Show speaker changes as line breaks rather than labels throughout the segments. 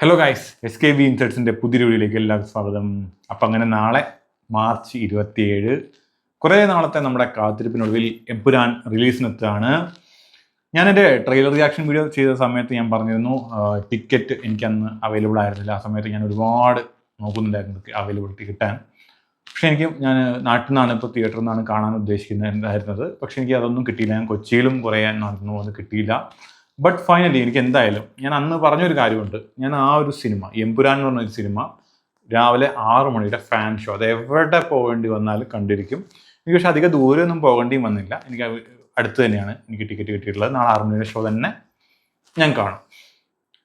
Hello guys, SKB ഇൻസൈറ്റ്സിൻ്റെ പുതിയ വീഡിയോയിലേക്ക് എല്ലാവർക്കും സ്വാഗതം. അപ്പം അങ്ങനെ നാളെ മാർച്ച് 27 കുറേ നാളത്തെ നമ്മുടെ കാത്തിരിപ്പിനൊടുവിൽ എമ്പുരാൻ റിലീസിനെത്തുകയാണ്. ഞാനെൻ്റെ ട്രെയിലർ റിയാക്ഷൻ വീഡിയോ ചെയ്ത സമയത്ത് ഞാൻ പറഞ്ഞിരുന്നു ടിക്കറ്റ് എനിക്കന്ന് അവൈലബിൾ ആയിരുന്നില്ല. ആ സമയത്ത് ഞാൻ ഒരുപാട് നോക്കുന്നുണ്ടായിരുന്നു അവൈലബിലിറ്റി കിട്ടാൻ. പക്ഷേ ഞാൻ നാട്ടിൽ നിന്നാണ് ഇപ്പോൾ തിയേറ്ററിൽ നിന്നാണ് കാണാൻ ഉദ്ദേശിക്കുന്നുണ്ടായിരുന്നത്. പക്ഷേ എനിക്ക് അതൊന്നും കിട്ടിയില്ല. ഞാൻ കൊച്ചിയിലും കുറേ നടന്നു, അത് കിട്ടിയില്ല. ബട്ട് ഫൈനലി എനിക്ക് എന്തായാലും ഞാൻ അന്ന് പറഞ്ഞൊരു കാര്യമുണ്ട്. ഞാൻ ആ ഒരു സിനിമ എമ്പുരാൻ എന്ന് പറഞ്ഞൊരു സിനിമ രാവിലെ 6 മണിയുടെ ഫാൻ ഷോ അത് എവിടെ പോകേണ്ടി വന്നാലും കണ്ടിരിക്കും. എനിക്ക് പക്ഷേ അധികം ദൂരമൊന്നും പോകേണ്ടിയും വന്നില്ല. എനിക്ക് അടുത്ത് തന്നെയാണ് എനിക്ക് ടിക്കറ്റ് കിട്ടിയിട്ടുള്ളത്. നാളെ 6 മണിയുടെ ഷോ തന്നെ ഞാൻ കാണും.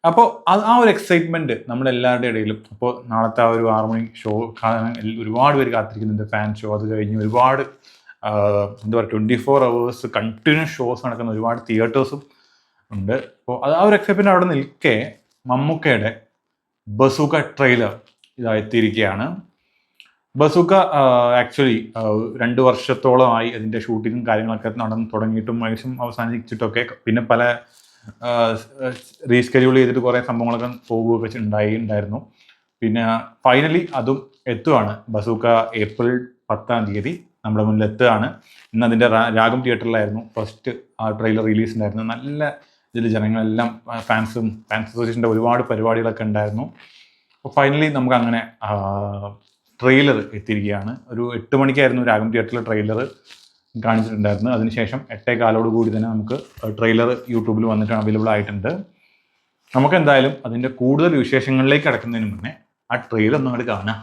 അപ്പോൾ ആ ഒരു എക്സൈറ്റ്മെൻറ്റ് നമ്മളെല്ലാവരുടെ ഇടയിലും. അപ്പോൾ നാളത്തെ ആ ഒരു 6 മണി ഷോ കാണാൻ ഒരുപാട് പേര് കാത്തിരിക്കുന്നുണ്ട്. ഫാൻ ഷോ അത് കഴിഞ്ഞ് ഒരുപാട് എന്താ പറയുക 24 hours കണ്ടിന്യൂസ് ഷോസ് നടക്കുന്ന ഒരുപാട് തിയേറ്റേഴ്സും ഉണ്ട്. അപ്പോൾ അത് ആ ഒരു എക്സൈറ്റ്മെൻറ്റ് അവിടെ നിൽക്കെ മമ്മൂക്കയുടെ ബസൂക്ക ട്രെയിലർ എത്തിയിരിക്കുകയാണ്. ബസൂക്ക ആക്ച്വലി 2 വർഷത്തോളമായി അതിൻ്റെ ഷൂട്ടിങ്ങും കാര്യങ്ങളൊക്കെ നടന്ന് തുടങ്ങിയിട്ടും ഏകദേശം അവസാനിച്ചിട്ടൊക്കെ പിന്നെ പല റീസ്കെഡ്യൂൾ ചെയ്തിട്ട് കുറേ സംഭവങ്ങളൊക്കെ പോകുകയൊക്കെ ഉണ്ടായിരുന്നു. പിന്നെ ഫൈനലി അതും എത്തുകയാണ്. ബസൂക്ക ഏപ്രിൽ 10 നമ്മുടെ മുന്നിൽ എത്തുകയാണ്. ഇന്ന് അതിൻ്റെ രാഗം തിയേറ്ററിലായിരുന്നു ഫസ്റ്റ് ആ ട്രെയിലർ റിലീസ് ഉണ്ടായിരുന്നു. നല്ല ഇതിൽ ജനങ്ങളെല്ലാം ഫാൻസ് അസോസിയേഷൻ്റെ ഒരുപാട് പരിപാടികളൊക്കെ ഉണ്ടായിരുന്നു. അപ്പോൾ ഫൈനലി നമുക്ക് അങ്ങനെ ട്രെയിലർ എത്തിയിരിക്കുകയാണ്. ഒരു 8 മണിക്കായിരുന്നു രാഗം തിയേറ്ററിൽ ട്രെയിലർ കാണിച്ചിട്ടുണ്ടായിരുന്നു. അതിനുശേഷം 8:15 കൂടി തന്നെ നമുക്ക് ട്രെയിലർ യൂട്യൂബിൽ വന്നിട്ട് അവൈലബിൾ ആയിട്ടുണ്ട്. നമുക്ക് എന്തായാലും അതിൻ്റെ കൂടുതൽ വിശേഷങ്ങളിലേക്ക് കടക്കുന്നതിന് മുന്നേ ആ ട്രെയിലർ ഒന്ന് അങ്ങോട്ട് കാണാം.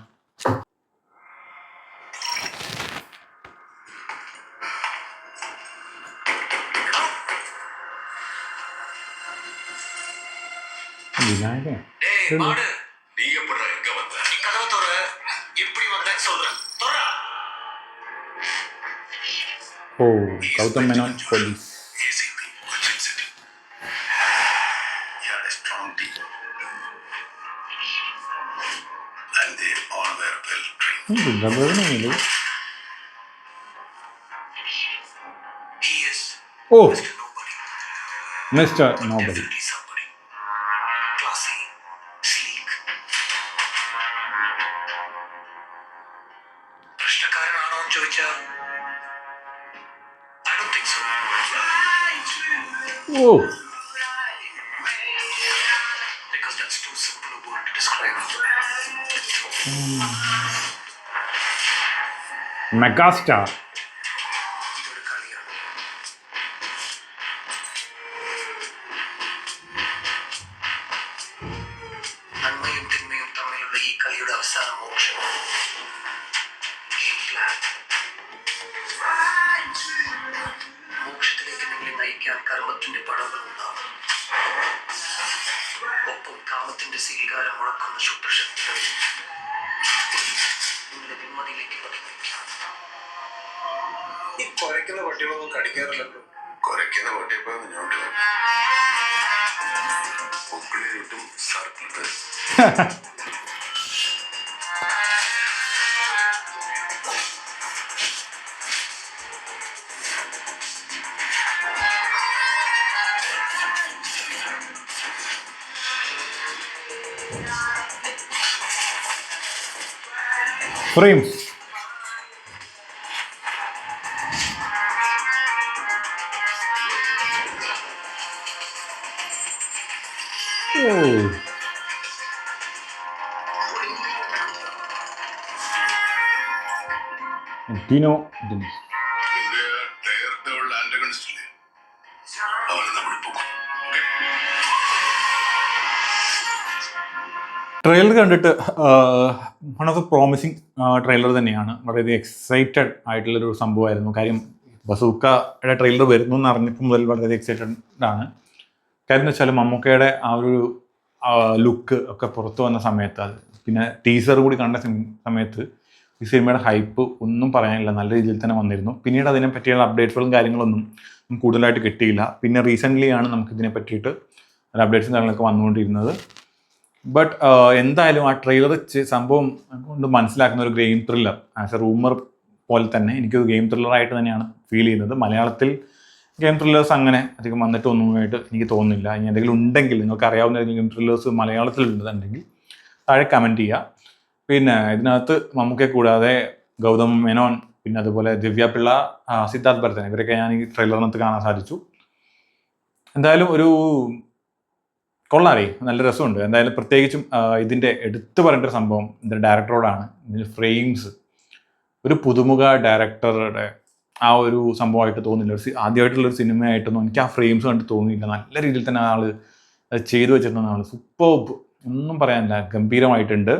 Oh, Gautham Menon police. Oh, mister nobody. Oh. Because that's too simple a word to describe him. Megastar. നന്മയും തിന്മയും തമ്മിലുള്ള ഈ കളിയുടെ അവസാന മോക്ഷം. മോക്ഷത്തിലേക്ക് നിങ്ങളെ നയിക്കാൻ കർമ്മത്തിന്റെ പടവുകൾ ഉണ്ടാവും. ഒപ്പം കാമത്തിന്റെ സ്വീകാരം മുഴക്കുന്ന ശുദ്ധശക്തികൾ നിങ്ങളുടെ നിമ്മതിയിലേക്ക് പതിനയിക്കാം. ഈ കുരയ്ക്കുന്ന പട്ടികളൊന്നും കടിക്കാറില്ലല്ലോ. കുരയ്ക്കുന്ന പട്ടിയപ്പോ മുന്നോട്ട് പൊക്കിളിട്ടും circle. Frames. Oh. Dino Dennis. Trailer കണ്ടിട്ട് one of the promising trailer തന്നെയാണ്. വളരെ എക്സൈറ്റഡ് ആയിട്ടുള്ളൊരു സംഭവമായിരുന്നു. കാര്യം ബസൂക്കയുടെ ട്രെയിലർ വരുന്നു എന്ന് അറിഞ്ഞപ്പോൾ മുതൽ വളരെ എക്സൈറ്റഡ് ആണ്. കാര്യം എന്ന് വെച്ചാൽ മമ്മൂക്കയുടെ ആ ഒരു ലുക്ക് ഒക്കെ പുറത്തു വന്ന സമയത്ത്, അത് പിന്നെ ടീസർ കൂടി കണ്ട സമയത്ത് ഈ സിനിമയുടെ ഹൈപ്പ് ഒന്നും പറയാനില്ല, നല്ല രീതിയിൽ തന്നെ വന്നിരുന്നു. പിന്നീട് അതിനെ പറ്റിയുള്ള അപ്ഡേറ്റ്സുകളും കാര്യങ്ങളൊന്നും കൂടുതലായിട്ട് കിട്ടിയില്ല. പിന്നെ റീസെൻ്റ്ലി ആണ് നമുക്കിതിനെ പറ്റിയിട്ട് അപ്ഡേറ്റ്സും കാര്യങ്ങളൊക്കെ വന്നുകൊണ്ടിരുന്നത്. ബട്ട് എന്തായാലും ആ ട്രെയിലർ സംഭവം കൊണ്ട് മനസ്സിലാക്കുന്ന ഒരു game thriller as A rumour പോലെ തന്നെ എനിക്കൊരു ഗെയിം ത്രില്ലറായിട്ട് തന്നെയാണ് ഫീൽ ചെയ്യുന്നത്. മലയാളത്തിൽ ഗെയിം ത്രില്ലേഴ്സ് അങ്ങനെ അധികം വന്നിട്ടൊന്നുമായിട്ട് എനിക്ക് തോന്നുന്നില്ല. ഇനി എന്തെങ്കിലും ഉണ്ടെങ്കിൽ, നിങ്ങൾക്ക് അറിയാവുന്ന ഗെയിം ത്രില്ലേഴ്സ് മലയാളത്തിലുണ്ടെന്നുണ്ടെങ്കിൽ താഴെ കമൻറ്റ് ചെയ്യുക. പിന്നെ ഇതിനകത്ത് മമ്മൂക്കെ കൂടാതെ ഗൗതം മേനോൻ, പിന്നെ അതുപോലെ ദിവ്യ പിള്ള, സിദ്ധാർത്ഥ് ഭരതൻ, ഇവരൊക്കെ ഞാൻ ഈ ട്രെയിലറിനകത്ത് കാണാൻ സാധിച്ചു. എന്തായാലും ഒരു കൊള്ളാറേ, നല്ല രസമുണ്ട്. എന്തായാലും പ്രത്യേകിച്ചും ഇതിൻ്റെ എടുത്തു പറയേണ്ട ഒരു സംഭവം ഇതിൻ്റെ ഡയറക്ടറോടാണ്. ഇതിൻ്റെ ഫ്രെയിംസ് ഒരു പുതുമുഖ ഡയറക്ടറുടെ ആ ഒരു സംഭവമായിട്ട് തോന്നില്ല. ആദ്യമായിട്ടുള്ളൊരു സിനിമയായിട്ടൊന്നും എനിക്ക് ആ ഫ്രെയിംസ് കണ്ട് തോന്നിയില്ല. നല്ല രീതിയിൽ തന്നെ ആൾ ചെയ്തു വെച്ചിരുന്ന ആൾ സൂപ്പർബ്, ഒന്നും പറയാനില്ല, ഗംഭീരമായിട്ടുണ്ട്.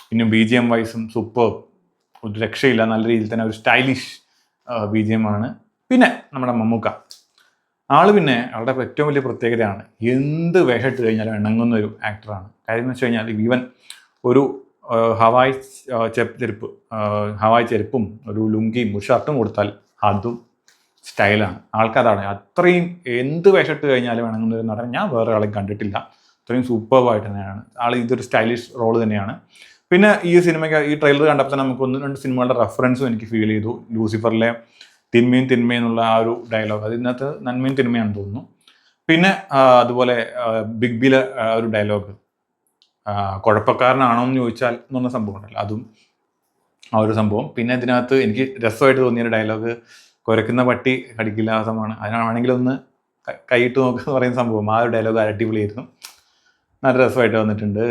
പിന്നെ BGM വൈസും സൂപ്പർബ്, ഒരു രക്ഷയില്ല. നല്ല രീതിയിൽ തന്നെ ഒരു സ്റ്റൈലിഷ് BGM ആണ്. പിന്നെ നമ്മുടെ മമ്മൂക്ക ആള്, പിന്നെ ആളുടെ ഏറ്റവും വലിയ പ്രത്യേകതയാണ് എന്ത് വേഷം ഇട്ട് കഴിഞ്ഞാലും ഇണങ്ങുന്ന ഒരു ആക്ടറാണ്. കാര്യം എന്ന് വെച്ച് കഴിഞ്ഞാൽ ഈവൻ ഒരു ഹവായ് ചെരുപ്പും ഒരു ലുങ്കിയും ഒരു ഷർട്ടും കൊടുത്താൽ അതും സ്റ്റൈലാണ്. ആൾക്കതാണ്. അത്രയും എന്ത് വേഷം ഇട്ട് കഴിഞ്ഞാലും ഇണങ്ങുന്ന ഒരു നടൻ ഞാൻ വേറെ ആളെയും കണ്ടിട്ടില്ല. അത്രയും സൂപ്പർബായിട്ട് തന്നെയാണ് ആൾ. ഇതൊരു സ്റ്റൈലിഷ് റോള് തന്നെയാണ്. പിന്നെ ഈ സിനിമയ്ക്ക് ഈ ട്രെയിലർ കണ്ടപ്പോൾ തന്നെ നമുക്ക് 1-2 സിനിമകളുടെ റെഫറൻസും എനിക്ക് ഫീൽ ചെയ്തു. ലൂസിഫറിലെ തിന്മയും എന്നുള്ള ആ ഒരു ഡയലോഗ്, അതിനകത്ത് നന്മയും തിന്മയാണെന്ന് തോന്നുന്നു. പിന്നെ അതുപോലെ ബിഗ് ബിയിലെ ഒരു ഡയലോഗ്, കുഴപ്പക്കാരനാണോ എന്ന് ചോദിച്ചാൽ എന്നുള്ള സംഭവം ഉണ്ടല്ലോ, അതും ആ ഒരു സംഭവം. പിന്നെ ഇതിനകത്ത് എനിക്ക് രസമായിട്ട് തോന്നിയൊരു ഡയലോഗ്, കുരയ്ക്കുന്ന പട്ടി കടിക്കില്ല സംഭവമാണ്. അതിനാണെങ്കിൽ ഒന്ന് കൈയിട്ട് നോക്കുക എന്ന് പറയുന്ന സംഭവം, ആ ഒരു ഡയലോഗ് അടിപൊളിയായിരുന്നു, നല്ല രസമായിട്ട് വന്നിട്ടുണ്ട്.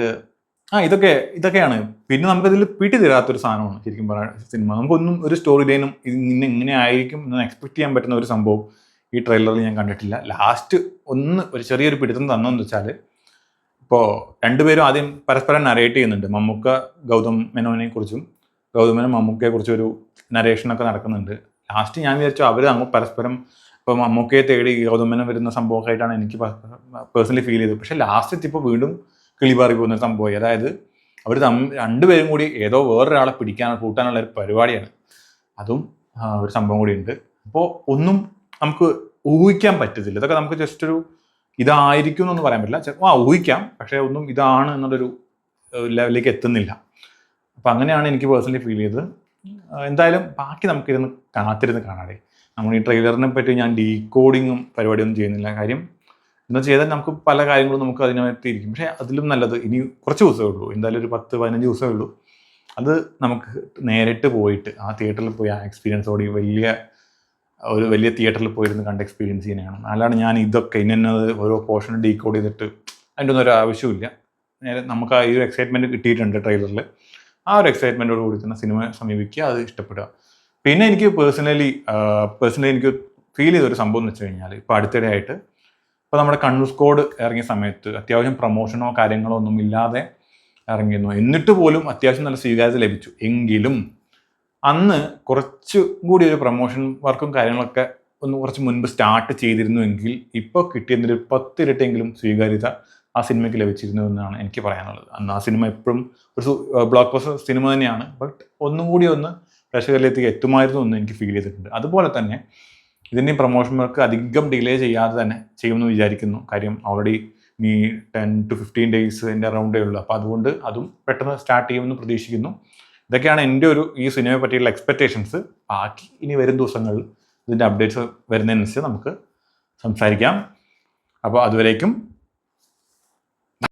ഇതൊക്കെയാണ്. പിന്നെ നമുക്കതിൽ പിടി തരാത്തൊരു സാധനമാണ് ശരിക്കും പറയാൻ സിനിമ. നമുക്കൊന്നും ഒരു സ്റ്റോറി ലൈനും ഇന്ന് ഇങ്ങനെ ആയിരിക്കും എന്ന് എക്സ്പെക്ട് ചെയ്യാൻ പറ്റുന്ന ഒരു സംഭവം ഈ ട്രെയിലറിൽ ഞാൻ കണ്ടിട്ടില്ല. ലാസ്റ്റ് ഒരു ചെറിയൊരു പിടുത്തം തന്നെന്ന് വെച്ചാൽ, ഇപ്പോൾ രണ്ടുപേരും ആദ്യം പരസ്പരം നരേറ്റ് ചെയ്യുന്നുണ്ട്. മമ്മൂക്ക ഗൗതം മേനോനെ കുറിച്ചും ഗൗതം മേനോൻ മമ്മൂക്കയെ കുറിച്ചും ഒരു നരേഷനൊക്കെ നടക്കുന്നുണ്ട്. ലാസ്റ്റ് ഞാൻ വിചാരിച്ചു അവർ അങ്ങ് പരസ്പരം ഇപ്പോൾ മമ്മൂക്കയെ തേടി ഗൗതം മേനോൻ വരുന്ന സംഭവമൊക്കെ ആയിട്ടാണ് എനിക്ക് പേഴ്സണലി ഫീൽ ചെയ്തത്. പക്ഷേ ലാസ്റ്റ് എത്തിയപ്പോൾ വീണ്ടും കിളിപാറി പോകുന്ന സംഭവമായി. അതായത് അവർ രണ്ടുപേരും കൂടി ഏതോ വേറൊരാളെ കൂട്ടാനുള്ള ഒരു പരിപാടിയാണ്. അതും ഒരു സംഭവം കൂടി ഉണ്ട്. അപ്പോൾ ഒന്നും നമുക്ക് ഊഹിക്കാൻ പറ്റത്തില്ല. ഇതൊക്കെ നമുക്ക് ജസ്റ്റ് ഒരു ഇതായിരിക്കും എന്നൊന്നും പറയാൻ പറ്റില്ല. ചിലപ്പോൾ ഊഹിക്കാം, പക്ഷേ ഒന്നും ഇതാണ് എന്നുള്ളൊരു ലെവലിലേക്ക് എത്തുന്നില്ല. അപ്പം അങ്ങനെയാണ് എനിക്ക് പേഴ്സണലി ഫീൽ ചെയ്തത്. എന്തായാലും ബാക്കി നമുക്കിരുന്ന് കാത്തിരുന്ന് കാണാതെ. നമ്മൾ ഈ ട്രെയിലറിനെ പറ്റി ഞാൻ ഡീകോഡിങ്ങും പരിപാടിയൊന്നും ചെയ്യുന്നില്ല. കാര്യം എന്ന് ചെയ്താൽ നമുക്ക് പല കാര്യങ്ങളും നമുക്ക് അതിനകത്തിരിക്കും. പക്ഷേ അതിലും നല്ലത് ഇനി കുറച്ച് ദിവസമേ ഉള്ളൂ, എന്തായാലും ഒരു 10-15 ദിവസമേ ഉള്ളൂ. അത് നമുക്ക് നേരിട്ട് പോയിട്ട് ആ തിയേറ്ററിൽ പോയി ആ എക്സ്പീരിയൻസോടെ വലിയ തിയേറ്ററിൽ പോയിരുന്ന് കണ്ട എക്സ്പീരിയൻസ് ചെയ്യുന്നതാണ്. അല്ലാണ്ട് ഞാൻ ഇതൊക്കെ ഇന്നത് ഓരോ പോർഷൻ ഡീകോഡ് ചെയ്തിട്ട് അതിൻ്റെ ഒന്നും ഒരു ആവശ്യമില്ല. നേരെ നമുക്ക് ആ ഒരു എക്സൈറ്റ്മെൻറ്റ് കിട്ടിയിട്ടുണ്ട് ട്രെയിലറിൽ. ആ ഒരു എക്സൈറ്റ്മെൻറ്റോട് കൂടി തന്നെ സിനിമ സമീപിക്കുക, അത് ഇഷ്ടപ്പെടുക. പിന്നെ എനിക്ക് പേഴ്സണലി എനിക്ക് ഫീൽ ചെയ്തൊരു സംഭവം എന്ന് വെച്ച് കഴിഞ്ഞാൽ, ഇപ്പോൾ അടുത്തിടെ ആയിട്ട് ഇപ്പോൾ നമ്മുടെ കണ്ണൂർ സ്ക്വാഡ് ഇറങ്ങിയ സമയത്ത് അത്യാവശ്യം പ്രൊമോഷനോ കാര്യങ്ങളോ ഒന്നും ഇല്ലാതെ ഇറങ്ങിയിരുന്നു. എന്നിട്ട് പോലും അത്യാവശ്യം നല്ല സ്വീകാര്യത ലഭിച്ചു. എങ്കിലും അന്ന് കുറച്ച് കൂടി ഒരു പ്രൊമോഷൻ വർക്കും കാര്യങ്ങളൊക്കെ കുറച്ച് മുൻപ് സ്റ്റാർട്ട് ചെയ്തിരുന്നുവെങ്കിൽ ഇപ്പോൾ കിട്ടിയതിൻ്റെ 10 ഇരട്ടിയെങ്കിലും സ്വീകാര്യത ആ സിനിമയ്ക്ക് ലഭിച്ചിരുന്നു എന്നാണ് എനിക്ക് പറയാനുള്ളത്. അന്ന് ആ സിനിമ എപ്പോഴും ഒരു ബ്ലോക്ക് ബസ്റ്റർ സിനിമ തന്നെയാണ്. ബട്ട് ഒന്നും കൂടി പ്രേക്ഷകരിലേക്ക് എത്തുമായിരുന്നു എന്ന് എനിക്ക് ഫീൽ ചെയ്തിട്ടുണ്ട്. അതുപോലെ തന്നെ ഇതിൻ്റെ പ്രൊമോഷൻ വർക്ക് അധികം ഡിലേ ചെയ്യാതെ തന്നെ ചെയ്യുമെന്ന് വിചാരിക്കുന്നു. കാര്യം ഓൾറെഡി ഇനി 10 to 15 days എൻ്റെ അറൗണ്ടേ ഉള്ളൂ. അപ്പോൾ അതുകൊണ്ട് അതും പെട്ടെന്ന് സ്റ്റാർട്ട് ചെയ്യുമെന്ന് പ്രതീക്ഷിക്കുന്നു. ഇതൊക്കെയാണ് എൻ്റെ ഈ സിനിമയെ പറ്റിയുള്ള എക്സ്പെക്റ്റേഷൻസ്. ബാക്കി ഇനി വരും ദിവസങ്ങളിൽ ഇതിൻ്റെ അപ്ഡേറ്റ്സ് വരുന്നതിനനുസരിച്ച് നമുക്ക് സംസാരിക്കാം. അപ്പോൾ അതുവരേക്കും